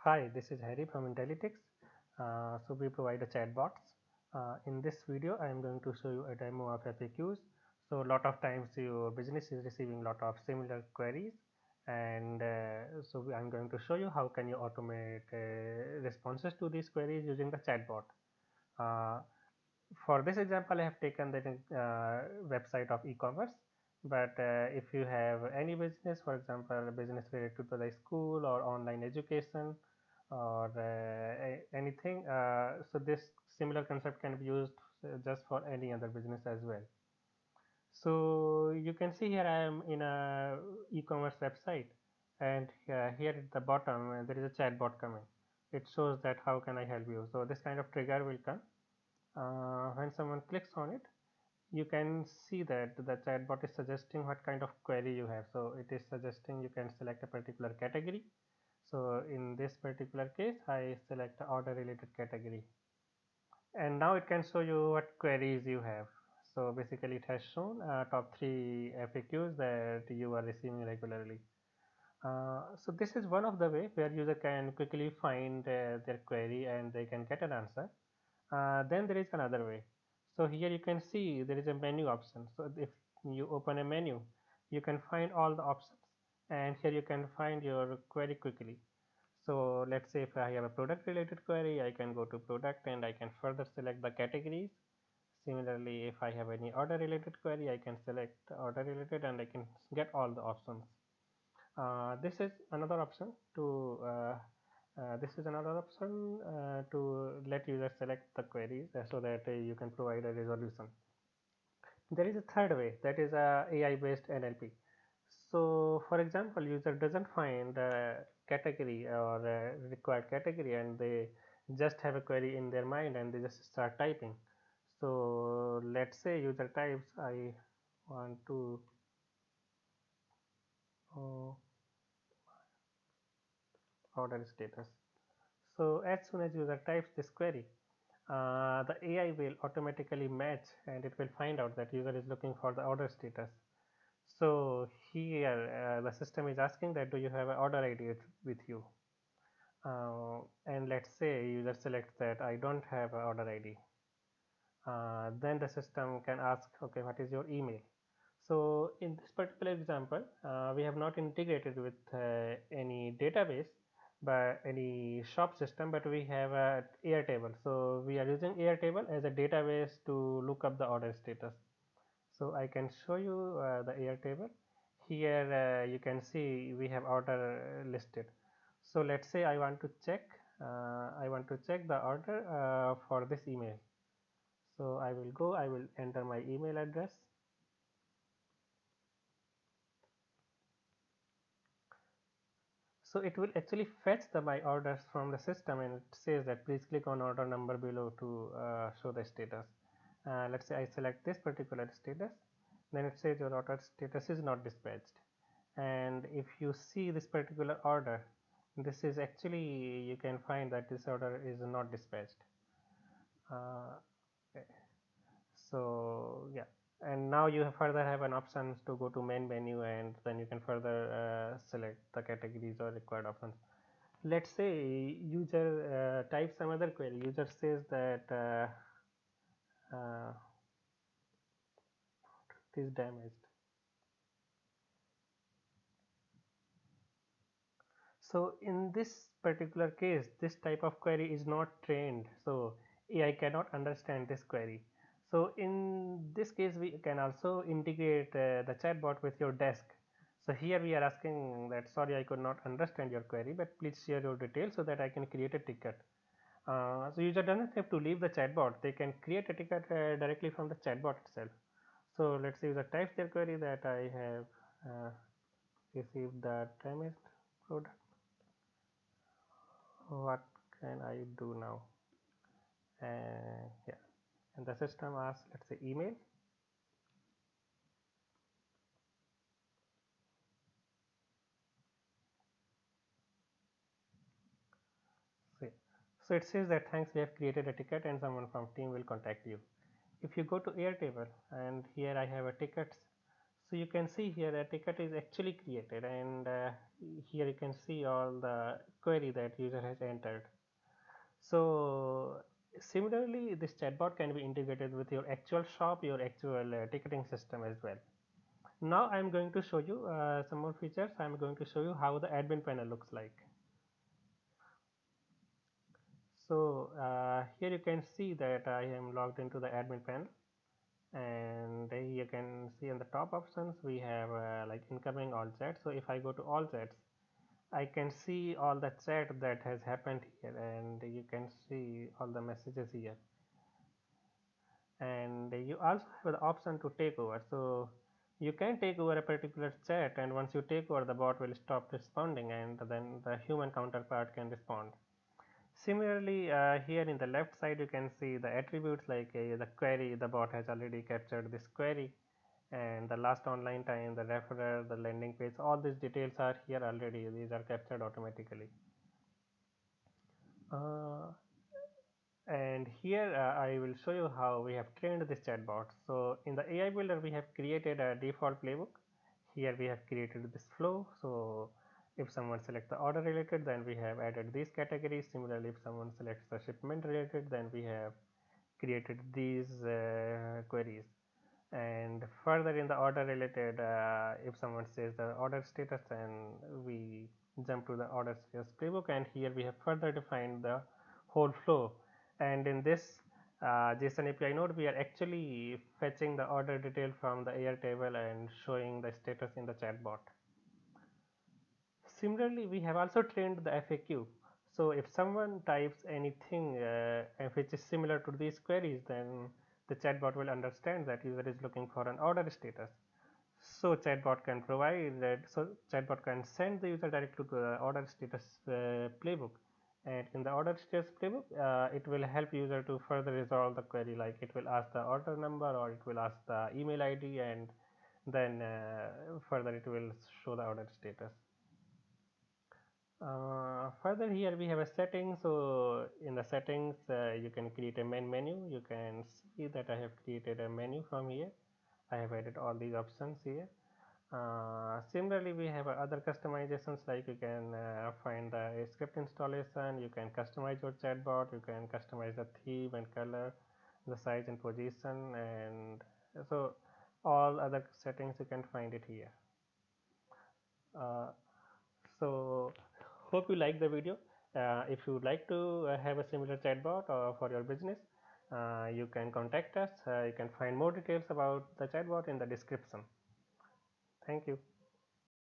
Hi, this is Harry from Intellytics. So we provide a chatbots. In this video, I am going to show you a demo of FAQs. So a lot of times your business is receiving a lot of similar queries, and I'm going to show you how can you automate responses to these queries using the chatbot. Uh, for this example, I have taken the website of e-commerce. But if you have any business, for example, a business related to the school or online education or anything, so this similar concept can be used just for any other business as well. So you can see here I am in a e-commerce website, and here at the bottom there is a chatbot coming. It shows that how can I help you. So this kind of trigger will come when someone clicks on it. You can see that the chatbot is suggesting what kind of query you have. So it is suggesting you can select a particular category. So in this particular case, I select the order related category, and now it can show you what queries you have. So basically it has shown top 3 FAQs that you are receiving regularly. So this is one of the way where user can quickly find their query and they can get an answer. Then there is another way. So here you can see there is a menu option. So if you open a menu, you can find all the options, and here you can find your query quickly. So let's say if I have a product related query, I can go to product and I can further select the categories. Similarly, if I have any order related query, I can select order related and I can get all the options. This is another option to let users select the queries so that you can provide a resolution. There is a third way, that is a AI based NLP. So for example, user doesn't find a category or a required category, and they just have a query in their mind and they just start typing. So let's say user types, I want to uh, order status. So as soon as user types this query, the AI will automatically match and it will find out that user is looking for the order status. So here the system is asking that do you have an order ID with you, and let's say user selects that I don't have an order ID. Then the system can ask, okay, what is your email? So in this particular example, we have not integrated with any database by any shop system, but we have a Airtable. So we are using Airtable as a database to look up the order status. So I can show you the Airtable. Here you can see we have order listed. So let's say I want to check the order for this email. So I will enter my email address. So it will actually fetch my orders from the system, and it says that please click on order number below to show the status. Let's say I select this particular status, then it says your order status is not dispatched. And if you see this particular order, this is actually, you can find that this order is not dispatched. Okay. So yeah, and now you further have an option to go to main menu, and then you can further select the categories or required options. Let's say user types some other query. User says that it is damaged. So in this particular case, this type of query is not trained, so AI cannot understand this query. So in this case, we can also integrate the chatbot with your desk. So here we are asking that, sorry, I could not understand your query, but please share your details so that I can create a ticket. So user doesn't have to leave the chatbot; they can create a ticket directly from the chatbot itself. So let's say user types their query that I have received the damaged product. What can I do now? And yeah, and the system asks, let's say, email. So, so it says that thanks, we have created a ticket and someone from team will contact you. If you go to Airtable, and here I have a tickets, so you can see here a ticket is actually created, and here you can see all the query that user has entered. So similarly, this chatbot can be integrated with your actual shop, your actual ticketing system as well. Now I'm going to show you some more features. I'm going to show you how the admin panel looks like. So here you can see that I am logged into the admin panel, and you can see in the top options we have like incoming all chats. So if I go to all chats, I can see all the chat that has happened here, and you can see all the messages here. And you also have the option to take over. So you can take over a particular chat, and once you take over, the bot will stop responding, and then the human counterpart can respond. Similarly, here in the left side, you can see the attributes like the query. The bot has already captured this query, and the last online time, the referrer, the landing page. All these details are here already. These are captured automatically. Uh, and here I will show you how we have trained this chatbot. So in the AI builder, we have created a default playbook. Here we have created this flow. So if someone selects the order related, then we have added these categories. Similarly, if someone selects the shipment related, then we have created these queries. And further in the order related, if someone says the order status, then we jump to the order status playbook, and here we have further defined the whole flow. And in this JSON API node, we are actually fetching the order detail from the Airtable and showing the status in the chatbot. Similarly, we have also trained the FAQ. So if someone types anything which is similar to these queries, then the chatbot will understand that user is looking for an order status. So chatbot can provide that. So chatbot can send the user directly to the order status playbook, and in the order status playbook, it will help user to further resolve the query. Like it will ask the order number, or it will ask the email ID, and then further it will show the order status. Further here we have a setting. So in the settings you can create a main menu. You can see that I have created a menu from here. I have added all these options here. Similarly, we have other customizations, like you can find the script installation, you can customize your chatbot, you can customize the theme and color, the size and position, and so all other settings you can find it here. So hope you like the video. If you would like to have a similar chatbot for your business, you can contact us. You can find more details about the chatbot in the description. Thank you.